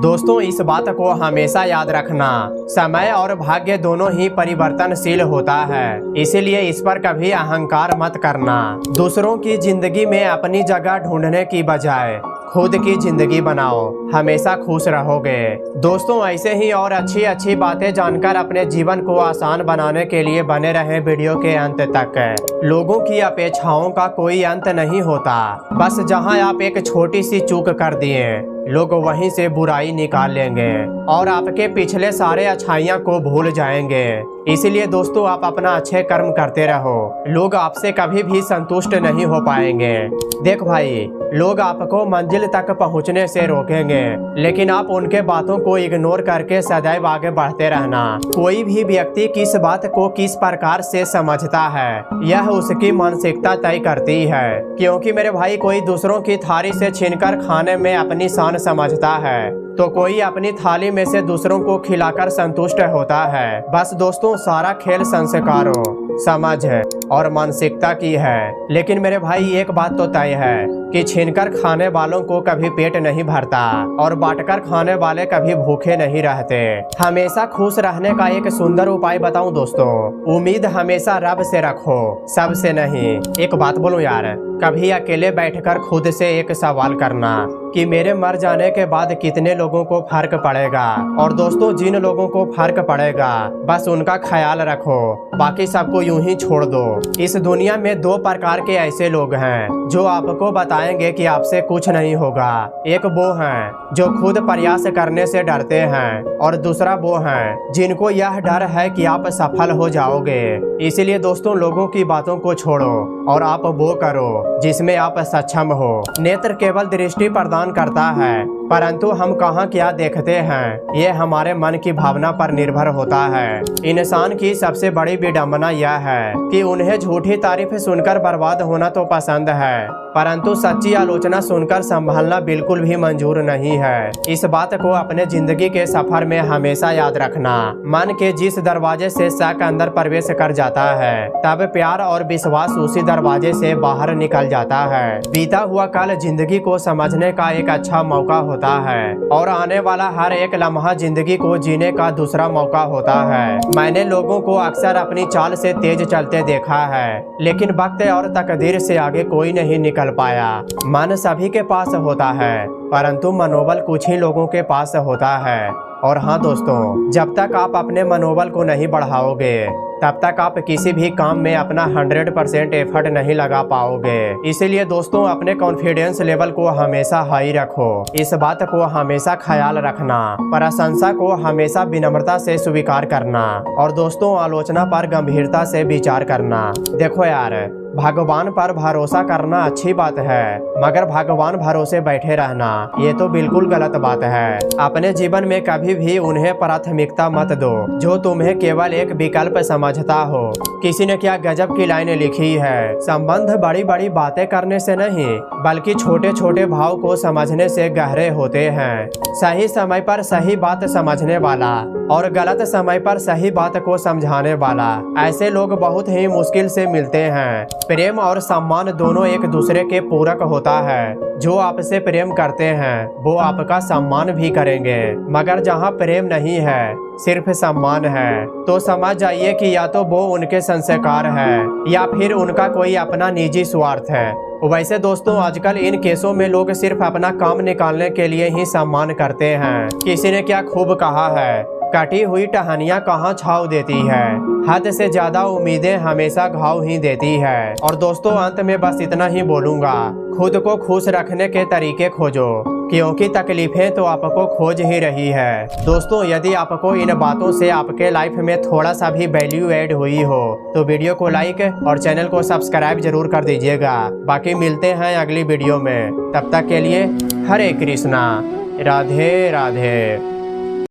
दोस्तों इस बात को हमेशा याद रखना, समय और भाग्य दोनों ही परिवर्तनशील होता है, इसीलिए इस पर कभी अहंकार मत करना। दूसरों की जिंदगी में अपनी जगह ढूंढने की बजाय खुद की जिंदगी बनाओ, हमेशा खुश रहोगे। दोस्तों ऐसे ही और अच्छी अच्छी बातें जानकर अपने जीवन को आसान बनाने के लिए बने रहें वीडियो के अंत तक। लोगों की अपेक्षाओं का कोई अंत नहीं होता, बस जहां आप एक छोटी सी चूक कर दिए लोग वहीं से बुराई निकाल लेंगे और आपके पिछले सारे अच्छाइयाँ को भूल जाएंगे। इसीलिए दोस्तों आप अपना अच्छे कर्म करते रहो, लोग आपसे कभी भी संतुष्ट नहीं हो पाएंगे। देख भाई, लोग आपको मंजिल तक पहुंचने से रोकेंगे, लेकिन आप उनके बातों को इग्नोर करके सदैव आगे बढ़ते रहना। कोई भी व्यक्ति किस बात को किस प्रकार से समझता है यह उसकी मानसिकता तय करती है, क्योंकि मेरे भाई कोई दूसरों की थाली से छीनकर खाने में अपनी शान समझता है तो कोई अपनी थाली में से दूसरों को खिलाकर संतुष्ट होता है। बस दोस्तों सारा खेल संस्कारों, समझ और मानसिकता की है। लेकिन मेरे भाई एक बात तो तय है कि छीनकर खाने वालों को कभी पेट नहीं भरता और बांटकर खाने वाले कभी भूखे नहीं रहते। हमेशा खुश रहने का एक सुंदर उपाय बताऊं दोस्तों, उम्मीद हमेशा रब से रखो, सबसे नहीं। एक बात बोलूं यार, कभी अकेले बैठकर खुद से एक सवाल करना कि मेरे मर जाने के बाद कितने लोगों को फर्क पड़ेगा। और दोस्तों जिन लोगों को फर्क पड़ेगा बस उनका ख्याल रखो, बाकी सबको यूं ही छोड़ दो। इस दुनिया में दो प्रकार के ऐसे लोग हैं जो आपको बताएंगे कि आपसे कुछ नहीं होगा। एक वो हैं जो खुद प्रयास करने से डरते हैं और दूसरा वो हैं जिनको यह डर है कि आप सफल हो जाओगे। इसीलिए दोस्तों लोगों की बातों को छोड़ो और आप वो करो जिसमें आप सक्षम हो। नेत्र केवल दृष्टि प्रदान करता है, परंतु हम कहाँ क्या देखते हैं ये हमारे मन की भावना पर निर्भर होता है। इंसान की सबसे बड़ी विडंबना यह है कि उन्हें झूठी तारीफ सुनकर बर्बाद होना तो पसंद है, परंतु सच्ची आलोचना सुनकर संभालना बिल्कुल भी मंजूर नहीं है। इस बात को अपने जिंदगी के सफर में हमेशा याद रखना। मन के जिस दरवाजे से शक अंदर प्रवेश कर जाता है तब प्यार और विश्वास उसी दरवाजे से बाहर निकल जाता है। बीता हुआ कल जिंदगी को समझने का एक अच्छा मौका होता है और आने वाला हर एक लम्हा जिंदगी को जीने का दूसरा मौका होता है। मैंने लोगों को अक्सर अपनी चाल से तेज चलते देखा है, लेकिन वक्त और तकदीर से आगे कोई नहीं निकल पाया। मन सभी के पास होता है, परंतु मनोबल कुछ ही लोगों के पास होता है। और हाँ दोस्तों, जब तक आप अपने मनोबल को नहीं बढ़ाओगे तब तक आप किसी भी काम में अपना 100% एफर्ट नहीं लगा पाओगे। इसीलिए दोस्तों अपने कॉन्फिडेंस लेवल को हमेशा हाई रखो, इस बात को हमेशा ख्याल रखना, प्रशंसा को हमेशा विनम्रता से स्वीकार करना और दोस्तों आलोचना पर गंभीरता से विचार करना। देखो यार, भगवान पर भरोसा करना अच्छी बात है, मगर भगवान भरोसे बैठे रहना ये तो बिल्कुल गलत बात है। अपने जीवन में कभी भी उन्हें प्राथमिकता मत दो जो तुम्हें केवल एक विकल्प समझता हो। किसी ने क्या गजब की लाइन लिखी है, संबंध बड़ी बड़ी बातें करने से नहीं बल्कि छोटे छोटे भाव को समझने से गहरे होते हैं। सही समय पर सही बात समझने वाला और गलत समय पर सही बात को समझाने वाला, ऐसे लोग बहुत ही मुश्किल से मिलते हैं। प्रेम और सम्मान दोनों एक दूसरे के पूरक होता है। जो आपसे प्रेम करते हैं वो आपका सम्मान भी करेंगे, मगर जहाँ प्रेम नहीं है सिर्फ सम्मान है तो समझ जाइए कि या तो वो उनके संस्कार है या फिर उनका कोई अपना निजी स्वार्थ है। वैसे दोस्तों आजकल इन केसों में लोग सिर्फ अपना काम निकालने के लिए ही सम्मान करते हैं। किसी ने क्या खूब कहा है, कटी हुई टहनियाँ कहाँ छाव देती है, हद से ज्यादा उम्मीदें हमेशा घाव ही देती है। और दोस्तों अंत में बस इतना ही बोलूंगा, खुद को खुश रखने के तरीके खोजो, क्योंकि तकलीफें तो आपको खोज ही रही है। दोस्तों यदि आपको इन बातों से आपके लाइफ में थोड़ा सा भी वैल्यू ऐड हुई हो तो वीडियो को लाइक और चैनल को सब्सक्राइब जरूर कर दीजिएगा। बाकी मिलते हैं अगली वीडियो में, तब तक के लिए हरे कृष्णा, राधे राधे।